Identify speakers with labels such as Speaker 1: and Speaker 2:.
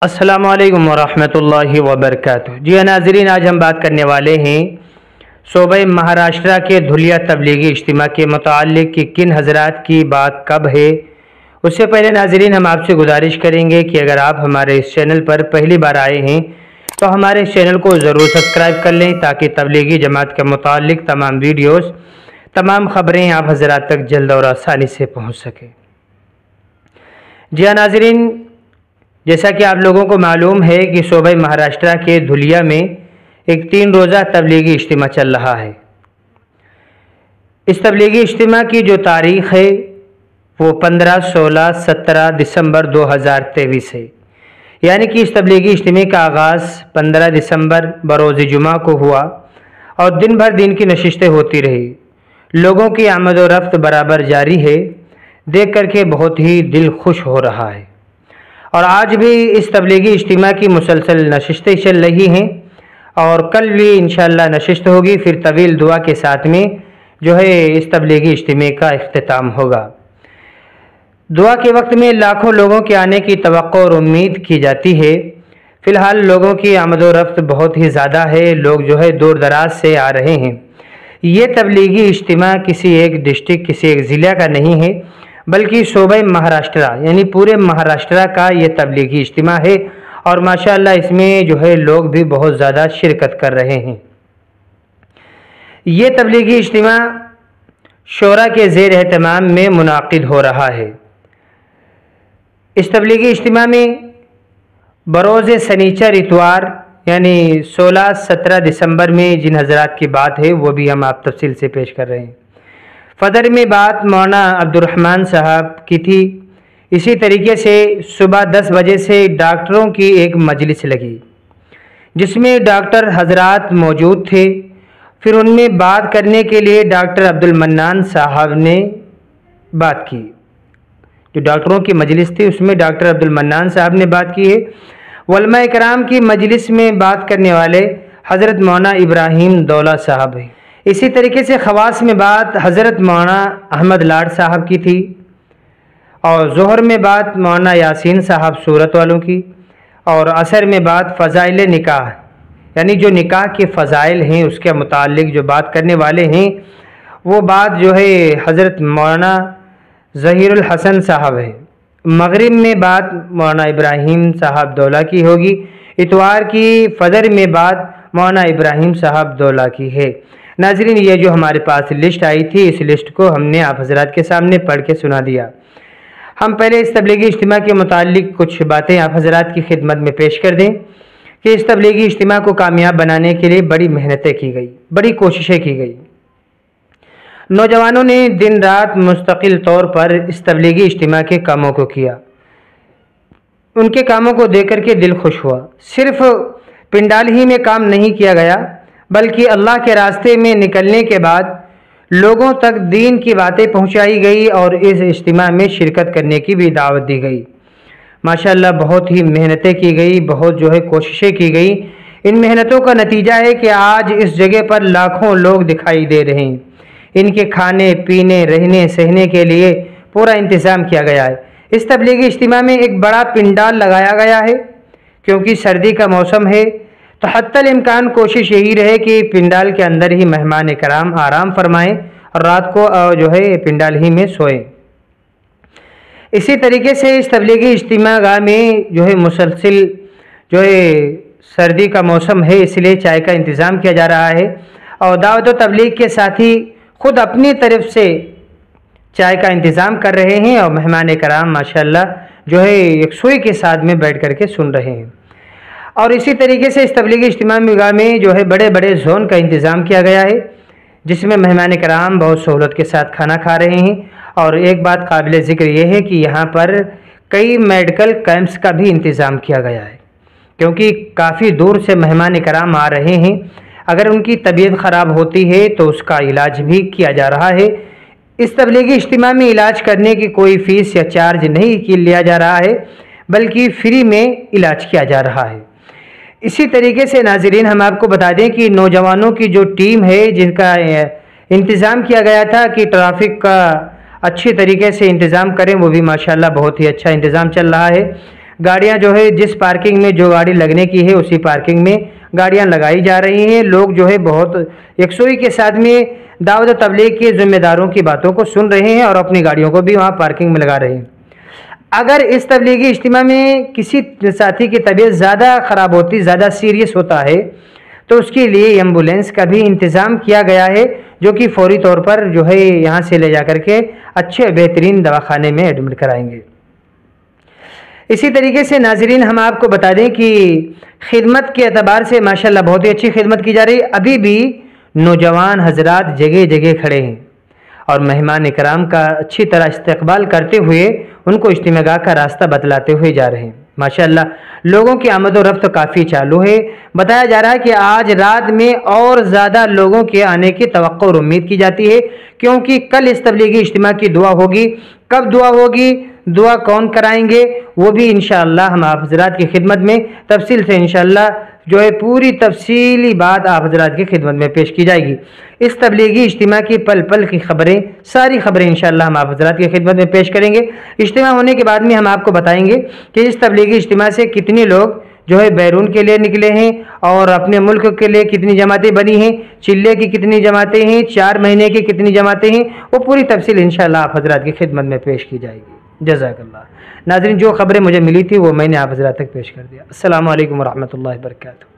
Speaker 1: السلام علیکم ورحمۃ اللہ وبرکاتہ۔ جی ناظرین، آج ہم بات کرنے والے ہیں صوبہ مہاراشٹرا کے دھلیا تبلیغی اجتماع کے متعلق کہ کن حضرات کی بات کب ہے۔ اس سے پہلے ناظرین ہم آپ سے گزارش کریں گے کہ اگر آپ ہمارے اس چینل پر پہلی بار آئے ہیں تو ہمارے اس چینل کو ضرور سبسکرائب کر لیں تاکہ تبلیغی جماعت کے متعلق تمام ویڈیوز، تمام خبریں آپ حضرات تک جلد اور آسانی سے پہنچ سکیں۔ جی ناظرین، جیسا کہ آپ لوگوں کو معلوم ہے کہ صوبہ مہاراشٹرا کے دھلیا میں ایک 3 روزہ تبلیغی اجتماع چل رہا ہے۔ اس تبلیغی اجتماع کی جو تاریخ ہے وہ 15، 16، 17 دسمبر 2023 ہے، یعنی کہ اس تبلیغی اجتماع کا آغاز 15 دسمبر بروز جمعہ کو ہوا اور دن بھر دین کی نشستیں ہوتی رہی۔ لوگوں کی آمد و رفت برابر جاری ہے، دیکھ کر کے بہت ہی دل خوش ہو رہا ہے۔ اور آج بھی اس تبلیغی اجتماع کی مسلسل نشستیں چل رہی ہیں اور کل بھی انشاءاللہ نشست ہوگی، پھر طویل دعا کے ساتھ میں جو ہے اس تبلیغی اجتماع کا اختتام ہوگا۔ دعا کے وقت میں لاکھوں لوگوں کے آنے کی توقع اور امید کی جاتی ہے۔ فی الحال لوگوں کی آمد و رفت بہت ہی زیادہ ہے، لوگ جو ہے دور دراز سے آ رہے ہیں۔ یہ تبلیغی اجتماع کسی ایک ڈسٹرکٹ، کسی ایک ضلع کا نہیں ہے، بلکہ صوبہ مہاراشٹرا یعنی پورے مہاراشٹرا کا یہ تبلیغی اجتماع ہے اور ماشاءاللہ اس میں جو ہے لوگ بھی بہت زیادہ شرکت کر رہے ہیں۔ یہ تبلیغی اجتماع شورا کے زیر اہتمام میں منعقد ہو رہا ہے۔ اس تبلیغی اجتماع میں بروز سنیچر اتوار یعنی 16، 17 دسمبر میں جن حضرات کی بات ہے وہ بھی ہم آپ تفصیل سے پیش کر رہے ہیں۔ فجر میں بات مولانا عبدالرحمن صاحب کی تھی۔ اسی طریقے سے صبح 10 بجے سے ڈاکٹروں کی ایک مجلس لگی جس میں ڈاکٹر حضرات موجود تھے۔ پھر ان میں بات کرنے کے لیے ڈاکٹر عبدالمنان صاحب نے بات کی۔ جو ڈاکٹروں کی مجلس تھی اس میں ڈاکٹر عبدالمنان صاحب نے بات کی ہے۔ علماء کرام کی مجلس میں بات کرنے والے حضرت مولانا ابراہیم دولہ صاحب ہیں۔ اسی طریقے سے خواص میں بات حضرت مولانا احمد لاڈ صاحب کی تھی اور ظہر میں بات مولانا یاسین صاحب صورت والوں کی، اور عصر میں بات فضائل نکاح یعنی جو نکاح کے فضائل ہیں اس کے متعلق جو بات کرنے والے ہیں وہ بات جو ہے حضرت مولانا ظہیر الحسن صاحب ہے۔ مغرب میں بات مولانا ابراہیم صاحب دولہ کی ہوگی۔ اتوار کی فجر میں بات مولانا ابراہیم صاحب دولہ کی ہے۔ ناظرین، یہ جو ہمارے پاس لسٹ آئی تھی اس لسٹ کو ہم نے آپ حضرات کے سامنے پڑھ کے سنا دیا۔ ہم پہلے اس تبلیغی اجتماع کے متعلق کچھ باتیں آپ حضرات کی خدمت میں پیش کر دیں کہ اس تبلیغی اجتماع کو کامیاب بنانے کے لیے بڑی محنتیں کی گئی، بڑی کوششیں کی گئی۔ نوجوانوں نے دن رات مستقل طور پر اس تبلیغی اجتماع کے کاموں کو کیا۔ ان کے کاموں کو دیکھ کر کے دل خوش ہوا۔ صرف پنڈال ہی میں کام نہیں کیا گیا بلکہ اللہ کے راستے میں نکلنے کے بعد لوگوں تک دین کی باتیں پہنچائی گئی اور اس اجتماع میں شرکت کرنے کی بھی دعوت دی گئی۔ ماشاءاللہ بہت ہی محنتیں کی گئی، بہت جو ہے کوششیں کی گئی۔ ان محنتوں کا نتیجہ ہے کہ آج اس جگہ پر لاکھوں لوگ دکھائی دے رہے ہیں۔ ان کے کھانے پینے رہنے سہنے کے لیے پورا انتظام کیا گیا ہے۔ اس تبلیغی اجتماع میں ایک بڑا پنڈال لگایا گیا ہے کیونکہ سردی کا موسم ہے، تو حتی الامکان کوشش یہی رہے کہ پنڈال کے اندر ہی مہمان کرام آرام فرمائیں اور رات کو جو ہے پنڈال ہی میں سوئیں۔ اسی طریقے سے اس تبلیغی اجتماع گاہ میں جو ہے مسلسل جو ہے سردی کا موسم ہے اس لیے چائے کا انتظام کیا جا رہا ہے، اور دعوت و تبلیغ کے ساتھی خود اپنی طرف سے چائے کا انتظام کر رہے ہیں اور مہمان کرام ماشاءاللہ جو ہے یکسوئی کے ساتھ میں بیٹھ کر کے سن رہے ہیں۔ اور اسی طریقے سے اس تبلیغی اجتماع گاہ میں جو ہے بڑے بڑے زون کا انتظام کیا گیا ہے جس میں مہمان کرام بہت سہولت کے ساتھ کھانا کھا رہے ہیں۔ اور ایک بات قابل ذکر یہ ہے کہ یہاں پر کئی میڈیکل کیمپس کا بھی انتظام کیا گیا ہے کیونکہ کافی دور سے مہمان کرام آ رہے ہیں۔ اگر ان کی طبیعت خراب ہوتی ہے تو اس کا علاج بھی کیا جا رہا ہے۔ اس تبلیغی اجتماع میں علاج کرنے کی کوئی فیس یا چارج نہیں لیا جا رہا ہے بلکہ فری میں علاج کیا جا رہا ہے۔ اسی طریقے سے ناظرین ہم آپ کو بتا دیں کہ نوجوانوں کی جو ٹیم ہے جن کا انتظام کیا گیا تھا کہ ٹریفک کا اچھی طریقے سے انتظام کریں، وہ بھی ماشاءاللہ بہت ہی اچھا انتظام چل رہا ہے۔ گاڑیاں جو ہے جس پارکنگ میں جو گاڑی لگنے کی ہے اسی پارکنگ میں گاڑیاں لگائی جا رہی ہیں۔ لوگ جو ہے بہت یکسوئی کے ساتھ میں دعوت و تبلیغ کے ذمہ داروں کی باتوں کو سن رہے ہیں اور اپنی گاڑیوں کو بھی وہاں پارکنگ میں لگا رہے ہیں۔ اگر اس تبلیغی اجتماع میں کسی ساتھی کی طبیعت زیادہ خراب ہوتی، زیادہ سیریس ہوتا ہے تو اس کے لیے ایمبولینس کا بھی انتظام کیا گیا ہے، جو کہ فوری طور پر جو ہے یہاں سے لے جا کر کے اچھے بہترین دواخانے میں ایڈمٹ کرائیں گے۔ اسی طریقے سے ناظرین ہم آپ کو بتا دیں کہ خدمت کے اعتبار سے ماشاءاللہ بہت ہی اچھی خدمت کی جا رہی ہے۔ ابھی بھی نوجوان حضرات جگہ جگہ کھڑے ہیں اور مہمان اکرام کا اچھی طرح استقبال کرتے ہوئے ان کو اجتماع گاہ کا راستہ بتلاتے ہوئے جا رہے ہیں۔ ماشاءاللہ لوگوں کی آمد و رفت کافی چالو ہے۔ بتایا جا رہا ہے کہ آج رات میں اور زیادہ لوگوں کے آنے کی توقع اور امید کی جاتی ہے، کیونکہ کل اس تبلیغی اجتماع کی دعا ہوگی۔ کب دعا ہوگی، دعا کون کرائیں گے، وہ بھی انشاءاللہ ہم آپ حضرات کی خدمت میں تفصیل سے انشاءاللہ جو ہے پوری تفصیلی بات آپ حضرات کی خدمت میں پیش کی جائے گی۔ اس تبلیغی اجتماع کی پل پل کی خبریں، ساری خبریں انشاءاللہ ہم آپ حضرات کی خدمت میں پیش کریں گے۔ اجتماع ہونے کے بعد میں ہم آپ کو بتائیں گے کہ اس تبلیغی اجتماع سے کتنے لوگ جو ہے بیرون کے لیے نکلے ہیں اور اپنے ملک کے لیے کتنی جماعتیں بنی ہیں، چلے کی کتنی جماعتیں ہیں، 4 مہینے کی کتنی جماعتیں ہیں، وہ پوری تفصیل انشاءاللہ آپ حضرات کی خدمت میں پیش کی جائے گی۔ جزاک اللہ۔ ناظرین جو خبریں مجھے ملی تھی وہ میں نے آپ حضرات تک پیش کر دیا۔ السلام علیکم ورحمۃ اللہ وبرکاتہ۔